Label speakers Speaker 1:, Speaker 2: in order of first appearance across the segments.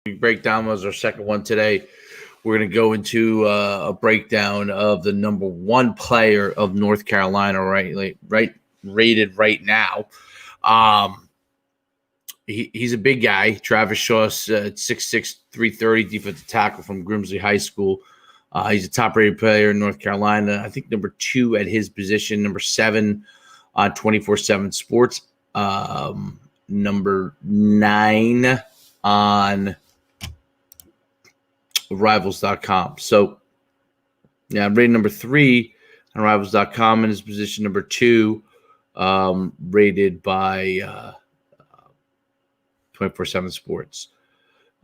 Speaker 1: Breakdown was our second one today. We're going to go into a breakdown of the number one player of North Carolina, right rated right now. He's a big guy. Travis Shaw, 6'6", 330, defensive tackle from Grimsley High School. He's a top-rated player in North Carolina. I think number 2 at his position, number 7 on 24/7 Sports, number 9 on Rivals.com. So, yeah, rated number 3 on Rivals.com, and his position number 2, rated by 24/7 Sports.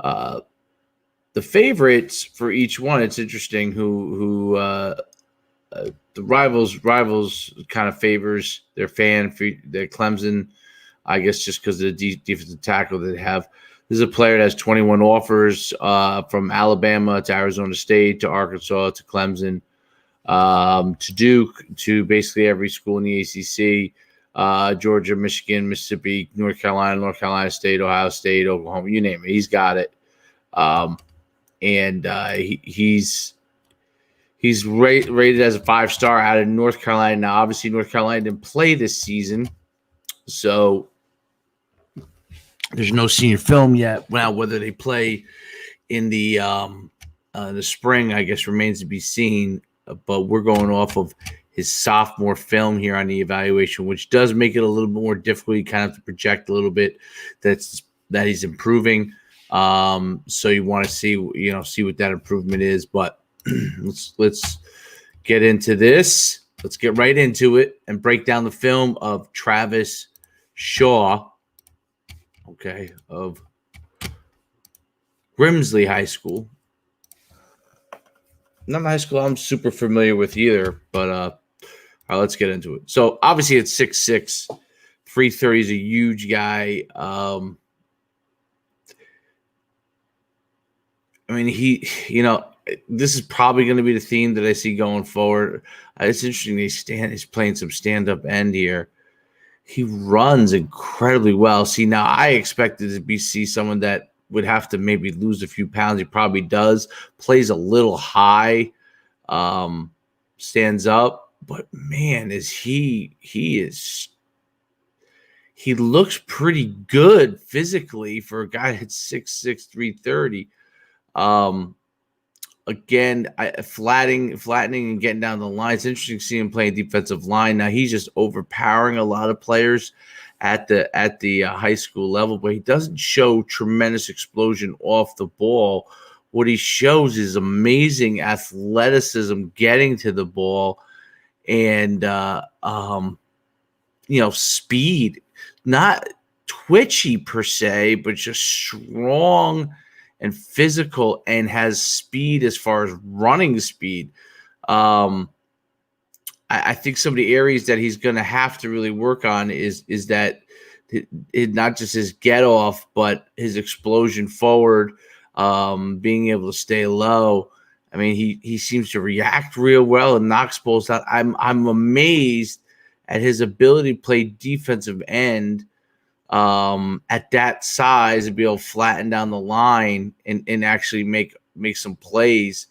Speaker 1: The favorites for each one, it's interesting who the rivals kind of favors their fan for their Clemson, I guess, just because of the defensive tackle that they have. This is a player that has 21 offers from Alabama to Arizona State to Arkansas to Clemson to Duke to basically every school in the ACC, Georgia, Michigan, Mississippi, North Carolina State, Ohio State, Oklahoma, you name it. He's got it. He's rated as a 5-star out of North Carolina. Now, obviously, North Carolina didn't play this season, so there's no senior film yet. Now, whether they play in the spring, I guess, remains to be seen. But we're going off of his sophomore film here on the evaluation, which does make it a little bit more difficult. You kind of have to project a little bit that he's improving. So you want to see what that improvement is. But let's get into this. Let's get right into it and break down the film of Travis Shaw, of Grimsley High School. Not a high school I'm super familiar with either, but all right, let's get into it. So obviously it's 6'6", 330 is a huge guy. I mean, this is probably going to be the theme that I see going forward. It's interesting. He's playing some stand-up end here. He runs incredibly well. See, now I expected to see someone that would have to maybe lose a few pounds. He probably does. Plays a little high, stands up, but man, he looks pretty good physically for a guy that's 6'6", 330. Again, flattening and getting down the line. It's interesting to see him playing defensive line. Now he's just overpowering a lot of players at the high school level, but he doesn't show tremendous explosion off the ball. What he shows is amazing athleticism getting to the ball and speed, not twitchy per se, but just strong and physical, and has speed as far as running speed. I think some of the areas that he's going to have to really work on is that not just his get off, but his explosion forward, being able to stay low. I mean, he seems to react real well and knocks balls out. I'm amazed at his ability to play defensive end at that size and be able to flatten down the line and actually make some plays.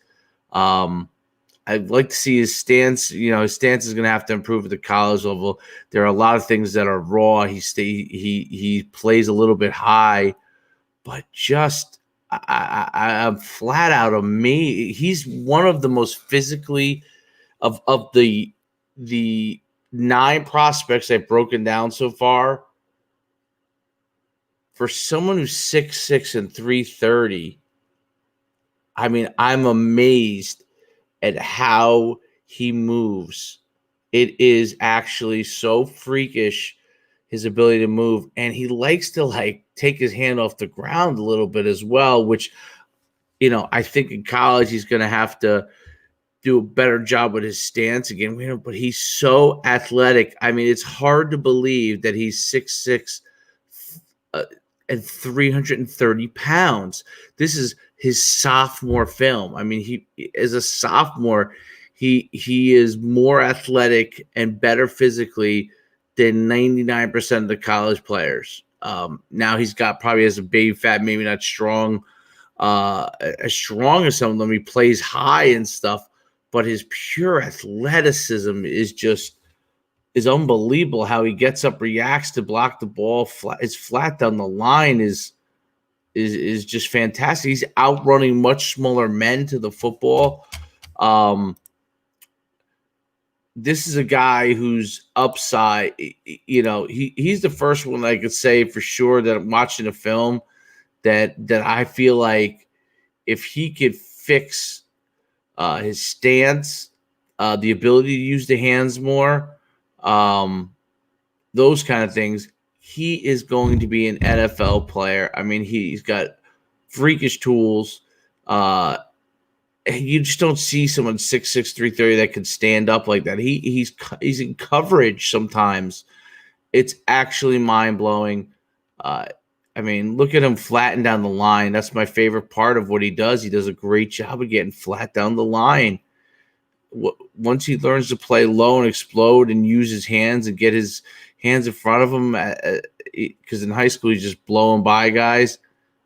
Speaker 1: I'd like to see his stance. His stance is going to have to improve at the college level. There are a lot of things that are raw. He plays a little bit high, but just I'm flat out amazed. He's one of the most physically of the 9 prospects I've broken down so far. For someone who's 6'6" and 330, I mean, I'm amazed at how he moves. It is actually so freakish, his ability to move. And he likes to take his hand off the ground a little bit as well, which, I think in college he's going to have to do a better job with his stance again. But he's so athletic. I mean, it's hard to believe that he's 6'6", and 330 pounds. This is his sophomore film. I mean, he as a sophomore, he is more athletic and better physically than 99% of the college players. Now he's got probably as a baby fat, maybe not strong as strong as some of them. He plays high and stuff, but his pure athleticism is unbelievable. How he gets up, reacts to block the ball, is flat down the line is just fantastic. He's outrunning much smaller men to the football. This is a guy whose upside, he's the first one I could say for sure that I'm watching a film that I feel like if he could fix his stance, the ability to use the hands more, those kind of things, he is going to be an NFL player. I mean, he's got freakish tools. You just don't see someone 6'6", 330 that could stand up like that. He's in coverage sometimes. It's actually mind-blowing. I mean, look at him flatten down the line. That's my favorite part of what he does. He does a great job of getting flat down the line. Once he learns to play low and explode and use his hands and get his hands in front of him, because in high school he's just blowing by guys.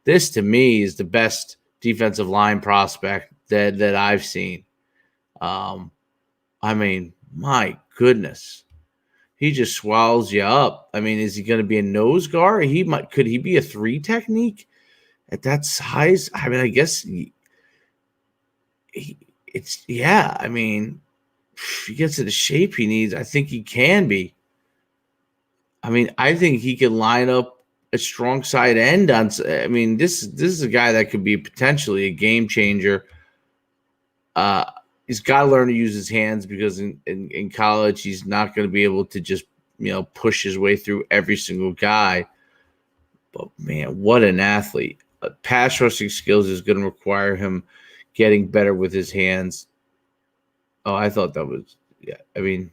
Speaker 1: This, to me, is the best defensive line prospect that I've seen. I mean, my goodness. He just swallows you up. I mean, is he going to be a nose guard? Could he be a 3 technique at that size? I mean, I guess I mean, if he gets to the shape he needs, I think he can be. I mean, I think he could line up a strong side end on. I mean, this is a guy that could be potentially a game changer. He's got to learn to use his hands because in college he's not going to be able to just push his way through every single guy. But man, what an athlete! Pass rushing skills is going to require him getting better with his hands. Oh, I thought that was I mean,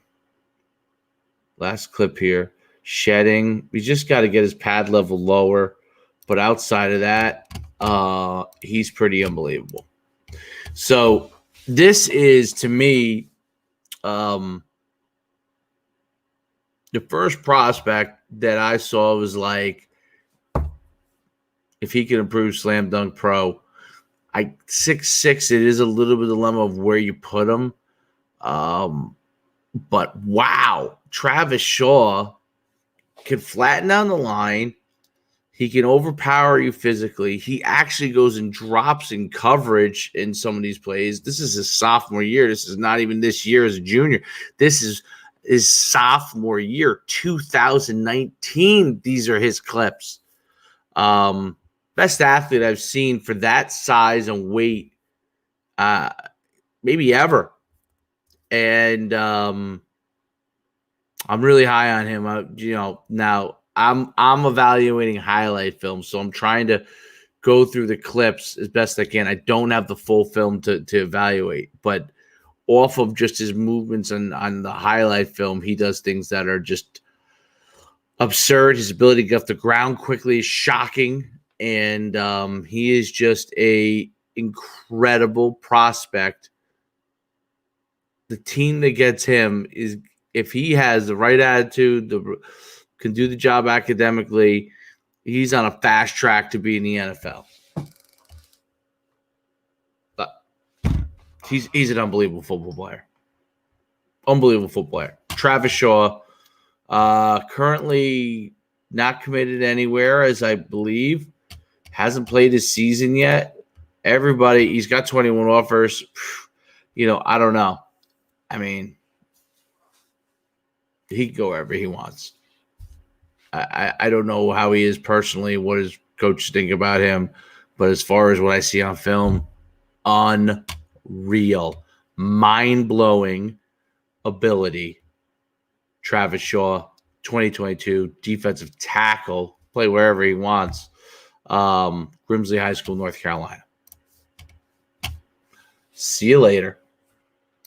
Speaker 1: last clip here. Shedding. We just got to get his pad level lower. But outside of that, he's pretty unbelievable. So this is, to me, the first prospect that I saw was like, if he can improve slam dunk pro, 6'6", it is a little bit of a dilemma of where you put him. But wow, Travis Shaw can flatten down the line. He can overpower you physically. He actually goes and drops in coverage in some of these plays. This is his sophomore year. This is not even this year as a junior. This is his sophomore year, 2019. These are his clips. Best athlete I've seen for that size and weight, maybe ever. And I'm really high on him. Now I'm evaluating highlight film, so I'm trying to go through the clips as best I can. I don't have the full film to evaluate, but off of just his movements on the highlight film, he does things that are just absurd. His ability to get off the ground quickly is shocking, and he is just a incredible prospect. The team that gets him is, if he has the right attitude, can do the job academically, he's on a fast track to be in the NFL. But he's an unbelievable football player. Unbelievable football player. Travis Shaw, currently not committed anywhere, as I believe. Hasn't played his season yet. He's got 21 offers. I don't know. I mean, he can go wherever he wants. I don't know how he is personally, what his coaches think about him, but as far as what I see on film, unreal, mind-blowing ability. Travis Shaw, 2022, defensive tackle, play wherever he wants. Grimsley High School, North Carolina. See you later.